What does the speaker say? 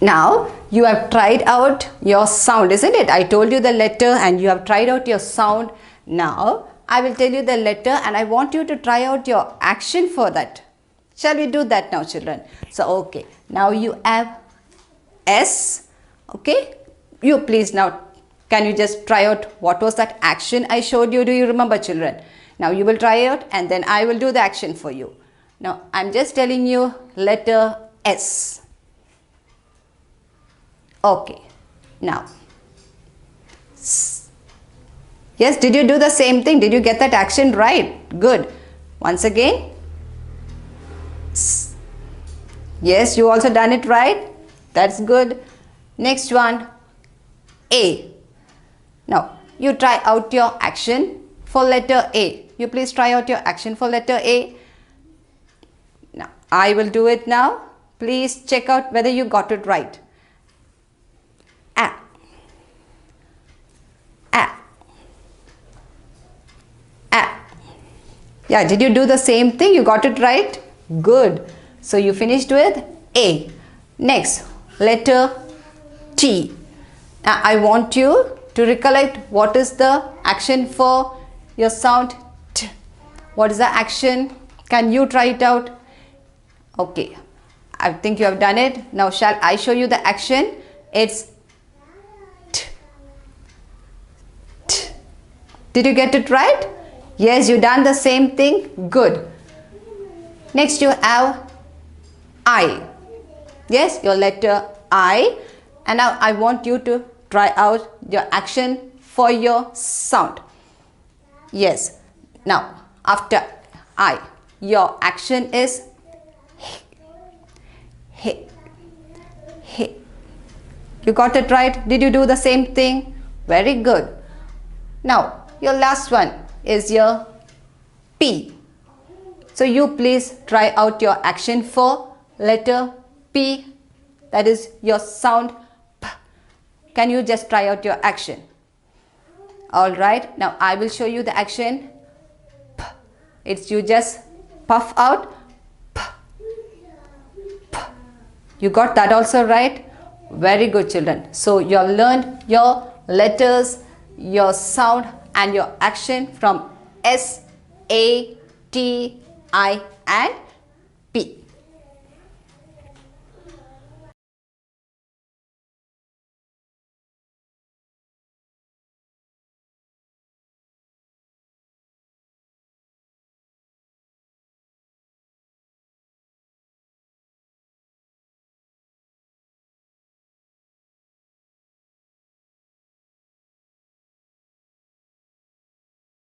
Now you have tried out your sound, isn't it? I told you the letter and you have tried out your sound. Now I will tell you the letter and I want you to try out your action for that. Shall we do that now, children? So okay, now you have S. Okay, you please now, can you just try out what was that action I showed you? Do you remember, children? Now you will try out and then I will do the action for you. Now I'm just telling you letter S. Okay, now, yes, did you do the same thing? Did you get that action right? Good. Once again. Yes, you also done it right. That's good. Next one, A. Now, you try out your action for letter A. You please try out your action for letter A. Now, I will do it now. Please check out whether you got it right. A. A. A. Yeah, did you do the same thing? You got it right? Good. So you finished with A. Next, letter T. Now I want you to recollect what is the action for your sound T. What is the action? Can you try it out? Okay, I think you have done it. Now shall I show you the action? It's T. T. Did you get it right? Yes, you done the same thing. Good. Next you have I. Yes, your letter I. And now I want you to try out your action for your sound. Yes. Now after I, your action is H. H. You got it right? Did you do the same thing? Very good. Now your last one is your P. So you please try out your action for letter P. That is your sound P. Can you just try out your action? Alright, now I will show you the action P. It's you just puff out P. P. You got that also right? Very good, children. So you have learned your letters, your sound and your action from S, A, T, I and